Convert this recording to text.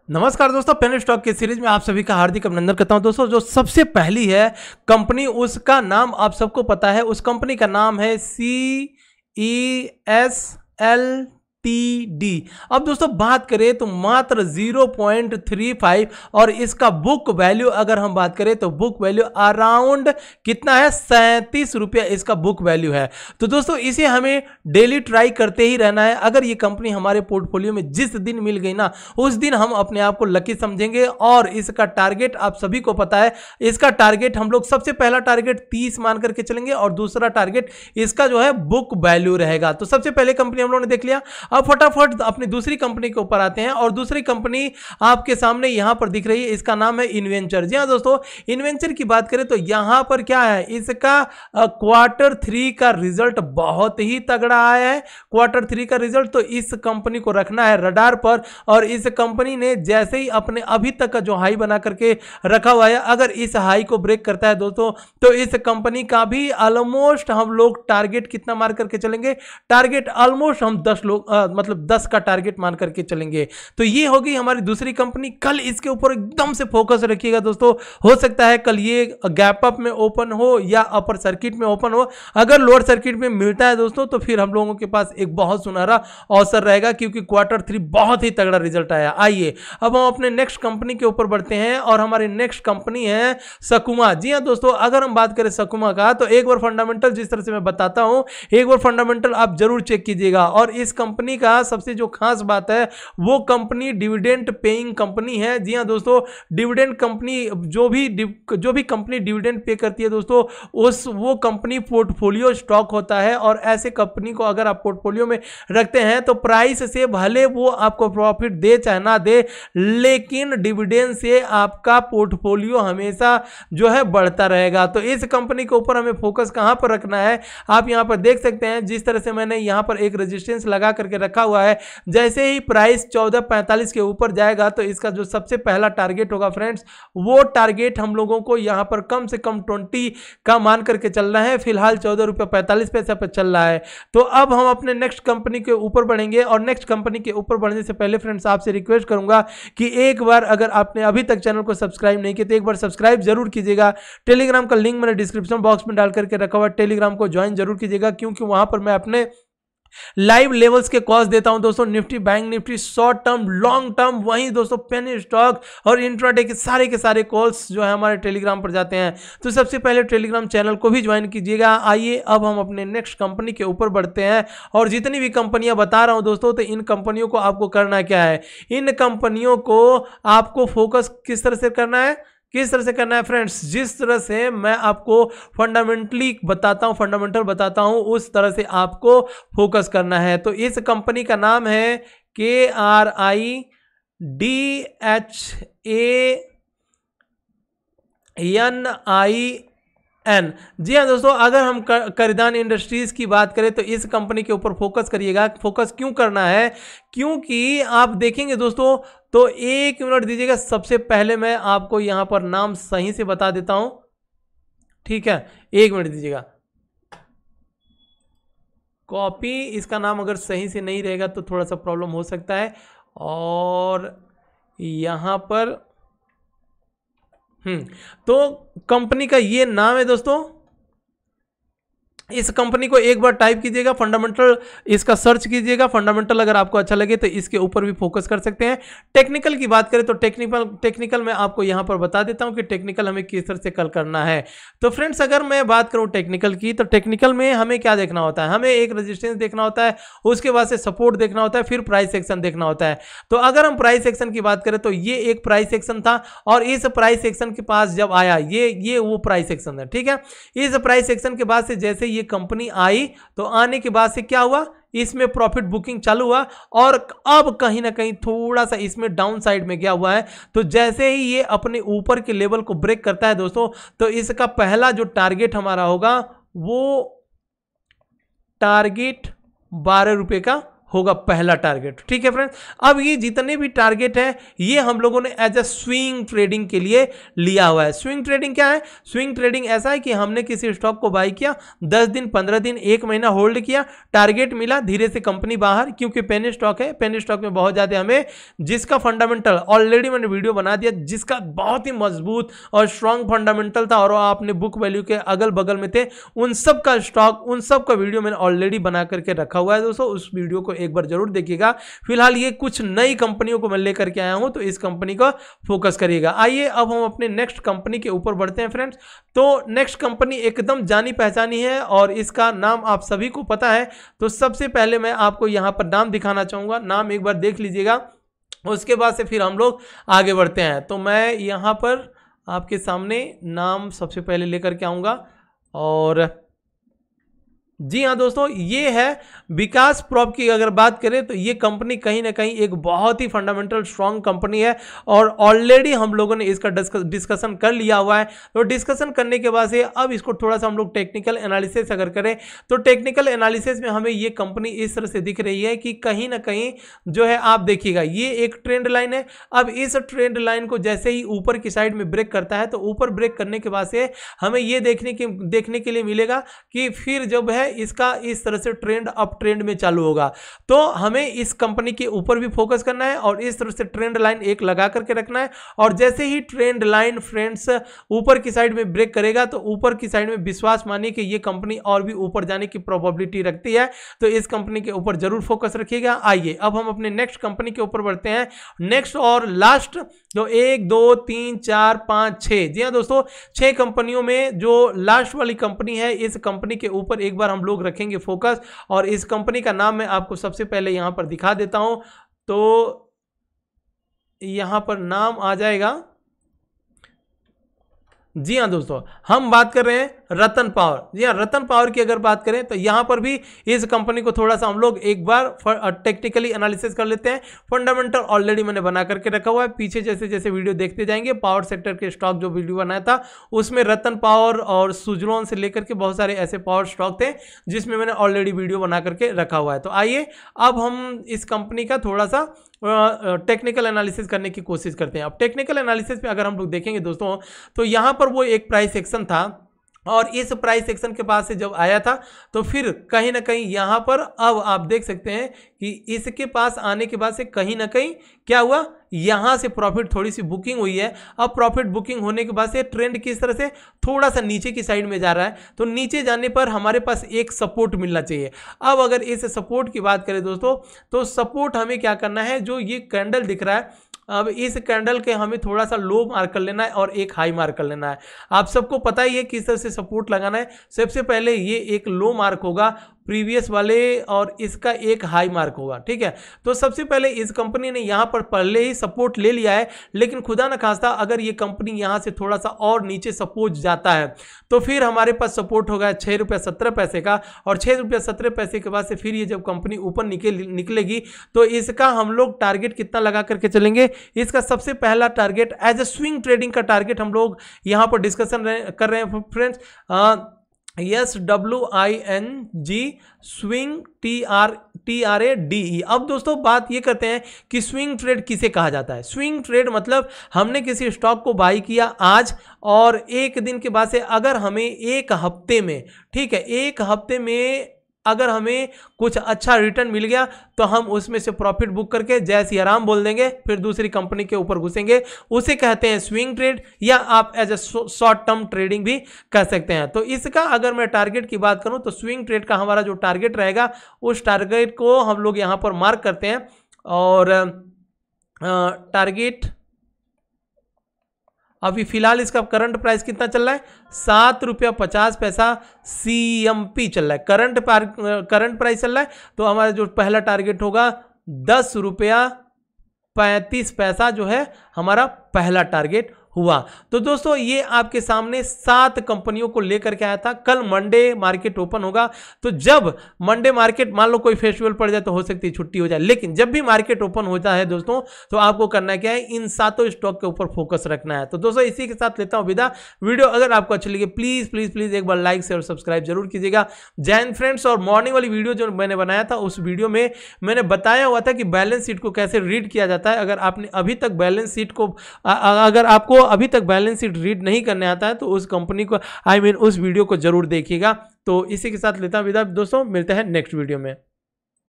नमस्कार दोस्तों, penny stock की सीरीज में आप सभी का हार्दिक अभिनंदन करता हूं। दोस्तों, जो सबसे पहली है कंपनी, उसका नाम आप सबको पता है। उस कंपनी का नाम है CESLTD। अब दोस्तों बात करें तो मात्र 0.35 और इसका बुक वैल्यू अगर हम बात करें तो बुक वैल्यू अराउंड कितना है, 37 रुपया इसका बुक वैल्यू है। तो दोस्तों इसे हमें डेली ट्राई करते ही रहना है। अगर ये कंपनी हमारे पोर्टफोलियो में जिस दिन मिल गई ना, उस दिन हम अपने आप को लकी समझेंगे। और इसका टारगेट आप सभी को पता है। इसका टारगेट हम लोग सबसे पहला टारगेट 30 मान करके चलेंगे और दूसरा टारगेट इसका जो है बुक वैल्यू रहेगा। तो सबसे पहले कंपनी हम लोगों ने देख लिया। अब फटाफट अपनी दूसरी कंपनी के ऊपर आते हैं और दूसरी कंपनी आपके सामने यहां पर दिख रही है। इसका नाम है इन्वेंचर। जी हां दोस्तों, इन्वेंचर की बात करें तो यहां पर क्या है, इसका Q3 का रिजल्ट बहुत ही तगड़ा आया है। Q3 का रिजल्ट, तो इस कंपनी को रखना है रडार पर। और इस कंपनी ने जैसे ही अपने अभी तक का जो हाई बना करके रखा हुआ है, अगर इस हाई को ब्रेक करता है दोस्तों, तो इस कंपनी का भी ऑलमोस्ट हम लोग टारगेट कितना मार करके चलेंगे, टारगेट ऑलमोस्ट हम 10 लोग मतलब 10 का टारगेट मान करके चलेंगे। तो ये होगी हमारी दूसरी कंपनी। कल इसके ऊपर एकदम से फोकस रखिएगा दोस्तों। हो सकता है कल ये गैप अप में ओपन हो या अपर सर्किट में ओपन हो। अगर लोअर सर्किट में मिलता है दोस्तों, तो फिर हम लोगों के पास एक बहुत सुनहरा अवसर रहेगा, क्योंकि Q3 बहुत ही तगड़ा रिजल्ट आया। आइए अब हम अपने नेक्स्ट कंपनी के ऊपर बढ़ते हैं और हमारी नेक्स्ट कंपनी है सकुमा। जी हां दोस्तों, अगर हम बात करें सकुमा का, तो एक बार फंडामेंटल जिस तरह से मैं बताता हूं, एक बार फंडामेंटल आप जरूर चेक कीजिएगा। और इस कंपनी का सबसे जो खास बात है, वो कंपनी डिविडेंड पेइंग कंपनी है। जी हां दोस्तों, डिविडेंड कंपनी, जो भी कंपनी डिविडेंड पे करती है दोस्तों, वो कंपनी पोर्टफोलियो स्टॉक होता है। और ऐसे कंपनी को अगर आप पोर्टफोलियो में रखते हैं तो प्राइस से भले वो आपको प्रॉफिट दे चाहे ना दे, लेकिन डिविडेंड से आपका पोर्टफोलियो हमेशा जो है बढ़ता रहेगा। तो इस कंपनी के ऊपर हमें फोकस कहां पर रखना है, आप यहां पर देख सकते हैं। जिस तरह से मैंने यहां पर एक रेजिस्टेंस लगा करके रखा हुआ है, जैसे ही प्राइस 1445 के ऊपर जाएगा, तो इसका जो सबसे पहला टारगेट होगा फ्रेंड्स, वो टारगेट हम लोगों को यहां पर कम से कम 20 का मान करके चलना है। फिलहाल 14 रुपये 45 पैसे पर चल रहा है। तो अब हम अपने नेक्स्ट कंपनी के ऊपर बढ़ेंगे। और नेक्स्ट कंपनी के ऊपर बढ़ने से पहले फ्रेंड्स आपसे रिक्वेस्ट करूंगा कि एक बार अगर आपने अभी तक चैनल को सब्सक्राइब नहीं किया तो एक बार सब्सक्राइब जरूर कीजिएगा। टेलीग्राम का लिंक मैंने डिस्क्रिप्शन बॉक्स में डाल करके रखा हुआ है, टेलीग्राम को ज्वाइन जरूर कीजिएगा, क्योंकि वहां पर मैं अपने लाइव लेवल्स के कॉल्स देता हूं दोस्तों। Nifty, bank Nifty, short term, long term, वहीं दोस्तों पेनी स्टॉक और इंट्राडे के सारे कॉल्स जो है हमारे टेलीग्राम पर जाते हैं। तो सबसे पहले टेलीग्राम चैनल को भी ज्वाइन कीजिएगा। आइए अब हम अपने नेक्स्ट कंपनी के ऊपर बढ़ते हैं। और जितनी भी कंपनियां बता रहा हूं दोस्तों, तो इन कंपनियों को आपको करना क्या है, इन कंपनियों को आपको फोकस किस तरह से करना है, किस तरह से करना है फ्रेंड्स, जिस तरह से मैं आपको फंडामेंटल बताता हूं, उस तरह से आपको फोकस करना है। तो इस कंपनी का नाम है KRIDHANIN। जी हाँ दोस्तों, अगर हम करीदान इंडस्ट्रीज की बात करें तो इस कंपनी के ऊपर फोकस करिएगा। फोकस क्यों करना है, क्योंकि आप देखेंगे दोस्तों, तो एक मिनट दीजिएगा। सबसे पहले मैं आपको यहां पर नाम सही से बता देता हूं, ठीक है, एक मिनट दीजिएगा। कॉपी इसका नाम अगर सही से नहीं रहेगा तो थोड़ा सा प्रॉब्लम हो सकता है। और यहां पर तो कंपनी का ये नाम है दोस्तों। इस कंपनी को एक बार टाइप कीजिएगा, फंडामेंटल इसका सर्च कीजिएगा। फंडामेंटल अगर आपको अच्छा लगे तो इसके ऊपर भी फोकस कर सकते हैं। टेक्निकल की बात करें तो टेक्निकल मैं आपको यहां पर बता देता हूं कि टेक्निकल हमें किस तरह से कल करना है। तो फ्रेंड्स, अगर मैं बात करूं टेक्निकल की, तो टेक्निकल में हमें क्या देखना होता है, हमें एक रेजिस्टेंस देखना होता है, उसके बाद से सपोर्ट देखना होता है, फिर प्राइस एक्शन देखना होता है। तो अगर हम प्राइस एक्शन की बात करें तो ये एक प्राइस एक्शन था, और इस प्राइस एक्शन के पास जब आया, ये वो प्राइस एक्शन है, ठीक है। इस प्राइस एक्शन के बाद से जैसे ये कंपनी आई, तो आने के बाद से क्या हुआ, इसमें प्रॉफिट बुकिंग चालू हुआ। और अब कहीं ना कहीं थोड़ा सा इसमें डाउन साइड में गया हुआ है। तो जैसे ही ये अपने ऊपर के लेवल को ब्रेक करता है दोस्तों, तो इसका पहला जो टारगेट हमारा होगा, वो टारगेट 12 रुपए का होगा पहला टारगेट। ठीक है फ्रेंड्स, अब ये जितने भी टारगेट हैं ये हम लोगों ने एज अ स्विंग ट्रेडिंग के लिए लिया हुआ है। स्विंग ट्रेडिंग क्या है? स्विंग ट्रेडिंग ऐसा है कि हमने किसी स्टॉक को बाय किया, 10 दिन 15 दिन 1 महीना होल्ड किया, टारगेट मिला, धीरे से कंपनी बाहर, क्योंकि पेनी स्टॉक है, पेनी स्टॉक में बहुत ज्यादा हमें जिसका फंडामेंटल ऑलरेडी मैंने वीडियो बना दिया, जिसका बहुत ही मजबूत और स्ट्रांग फंडामेंटल था और आपने बुक वैल्यू के अगल बगल में थे, उन सब का स्टॉक, उन सब का वीडियो मैंने ऑलरेडी बना करके रखा हुआ है दोस्तों, उस वीडियो को एक बार जरूर देखिएगा। फिलहाल ये कुछ नई कंपनियों को मैं लेकर के आया हूं, तो इस कंपनी का फोकस करिएगा। आइए अब हम अपने नेक्स्ट कंपनी के ऊपर बढ़ते हैं फ्रेंड्स। तो नेक्स्ट कंपनी एकदम जानी पहचानी है और इसका नाम आप सभी को पता है। तो सबसे पहले मैं आपको यहां पर नाम दिखाना चाहूंगा, नाम एक बार देख लीजिएगा, उसके बाद से फिर हम लोग आगे बढ़ते हैं। तो मैं यहां पर आपके सामने नाम सबसे पहले लेकर के आऊंगा और जी हाँ दोस्तों, ये है विकास प्रॉप की अगर बात करें तो ये कंपनी कहीं ना कहीं एक बहुत ही फंडामेंटल स्ट्रांग कंपनी है और ऑलरेडी हम लोगों ने इसका डिस्कशन कर लिया हुआ है। तो डिस्कशन करने के बाद से अब इसको थोड़ा सा हम लोग टेक्निकल एनालिसिस अगर करें तो टेक्निकल एनालिसिस में हमें ये कंपनी इस तरह से दिख रही है कि कहीं ना कहीं जो है आप देखिएगा ये एक ट्रेंड लाइन है। अब इस ट्रेंड लाइन को जैसे ही ऊपर की साइड में ब्रेक करता है तो ऊपर ब्रेक करने के बाद से हमें ये देखने के लिए मिलेगा कि फिर जब है इसका इस तरह से ट्रेंड अप ट्रेंड में चालू होगा। तो हमें इस कंपनी के ऊपर भी फोकस करना है और इस तरह से ट्रेंड लाइन एक लगा करके रखना है और जैसे ही ट्रेंड लाइन फ्रेंड्स ऊपर की साइड में ब्रेक करेगा तो ऊपर की साइड में विश्वास मानिए कि ये कंपनी और भी ऊपर जाने की प्रोबेबिलिटी रखती है। तो इस कंपनी के ऊपर जरूर फोकस रखिएगा। आइए अब हम अपने नेक्स्ट कंपनी के ऊपर बढ़ते हैं। नेक्स्ट और लास्ट जो 1 2 3 4 5 6, जी हाँ दोस्तों, 6 कंपनियों में जो लास्ट वाली कंपनी है इस कंपनी के ऊपर एक बार हम लोग रखेंगे फोकस और इस कंपनी का नाम मैं आपको सबसे पहले यहां पर दिखा देता हूं। तो यहां पर नाम आ जाएगा, जी हाँ दोस्तों, हम बात कर रहे हैं रतन पावर। जी हाँ, रतन पावर की अगर बात करें तो यहां पर भी इस कंपनी को थोड़ा सा हम लोग एक बार टेक्निकली एनालिसिस कर लेते हैं। फंडामेंटल ऑलरेडी मैंने बना करके रखा हुआ है, पीछे जैसे जैसे वीडियो देखते जाएंगे पावर सेक्टर के स्टॉक जो वीडियो बनाया था उसमें रतन पावर और सुजलॉन से लेकर के बहुत सारे ऐसे पावर स्टॉक थे जिसमें मैंने ऑलरेडी वीडियो बना करके रखा हुआ है। तो आइए अब हम इस कंपनी का थोड़ा सा टेक्निकल एनालिसिस करने की कोशिश करते हैं। अब टेक्निकल एनालिसिस पे अगर हम लोग देखेंगे दोस्तों तो यहां पर वो एक प्राइस एक्शन था और इस प्राइस एक्शन के पास से जब आया था तो फिर कहीं ना कहीं यहां पर अब आप देख सकते हैं कि इसके पास आने के बाद से कहीं ना कहीं क्या हुआ, यहां से प्रॉफिट थोड़ी सी बुकिंग हुई है। अब प्रॉफिट बुकिंग होने के बाद से ट्रेंड किस तरह से थोड़ा सा नीचे की साइड में जा रहा है, तो नीचे जाने पर हमारे पास एक सपोर्ट मिलना चाहिए। अब अगर इस सपोर्ट की बात करें दोस्तों तो सपोर्ट हमें क्या करना है, जो ये कैंडल दिख रहा है अब इस कैंडल के हमें थोड़ा सा लो मार्क कर लेना है और एक हाई मार्क कर लेना है। आप सबको पता ही है किस तरह से सपोर्ट लगाना है। सबसे पहले ये एक लो मार्क होगा प्रीवियस वाले और इसका एक हाई मार्क होगा, ठीक है। तो सबसे पहले इस कंपनी ने यहां पर पहले ही सपोर्ट ले लिया है, लेकिन खुदा न खास्ता अगर ये कंपनी यहां से थोड़ा सा और नीचे सपोर्ट जाता है तो फिर हमारे पास सपोर्ट होगा ₹6.17 का और ₹6.17 के बाद से फिर ये जब कंपनी ऊपर निकलेगी तो इसका हम लोग टारगेट कितना लगा करके चलेंगे। इसका सबसे पहला target as a swing trading का टारगेट हम लोग यहां पर डिस्कशन कर रहे हैं फ्रेंड्स। SWING swing TRADE। अब दोस्तों बात ये करते हैं कि स्विंग ट्रेड किसे कहा जाता है। स्विंग ट्रेड मतलब हमने किसी स्टॉक को बाई किया आज और एक दिन के बाद से अगर हमें एक हफ्ते में, ठीक है, एक हफ्ते में अगर हमें कुछ अच्छा रिटर्न मिल गया तो हम उसमें से प्रॉफिट बुक करके जय सिया राम बोल देंगे, फिर दूसरी कंपनी के ऊपर घुसेंगे, उसे कहते हैं स्विंग ट्रेड या आप as a short term trading भी कह सकते हैं। तो इसका अगर मैं टारगेट की बात करूं तो स्विंग ट्रेड का हमारा जो टारगेट रहेगा उस टारगेट को हम लोग यहां पर मार्क करते हैं और टारगेट अभी फिलहाल इसका करंट प्राइस कितना चल रहा है, ₹7.50 CMP चल रहा है, करंट प्राइस चल रहा है। तो हमारा जो पहला टारगेट होगा ₹10.35 जो है हमारा पहला टारगेट हुआ। तो दोस्तों ये आपके सामने 7 कंपनियों को लेकर के आया था। कल मंडे मार्केट ओपन होगा, तो जब मंडे मार्केट मान लो कोई फेस्टिवल पड़ जाए तो हो सकती है छुट्टी हो जाए, लेकिन जब भी मार्केट ओपन होता है दोस्तों तो आपको करना क्या है, इन 7 स्टॉक के ऊपर फोकस रखना है। तो दोस्तों इसी के साथ लेता हूं विदा। वीडियो अगर आपको अच्छी लगी प्लीज प्लीज प्लीज एक बार लाइक शेयर और सब्सक्राइब जरूर कीजिएगा। जय हिंद फ्रेंड्स। और मॉर्निंग वाली वीडियो जो मैंने बनाया था उस वीडियो में मैंने बताया हुआ था कि बैलेंस शीट को कैसे रीड किया जाता है। अगर आपने अभी तक बैलेंस शीट को अगर आपको अभी तक बैलेंस शीट रीड नहीं करने आता है तो उस कंपनी को उस वीडियो को जरूर देखिएगा। तो इसी के साथ लेता हूं विदा दोस्तों, मिलते हैं नेक्स्ट वीडियो में।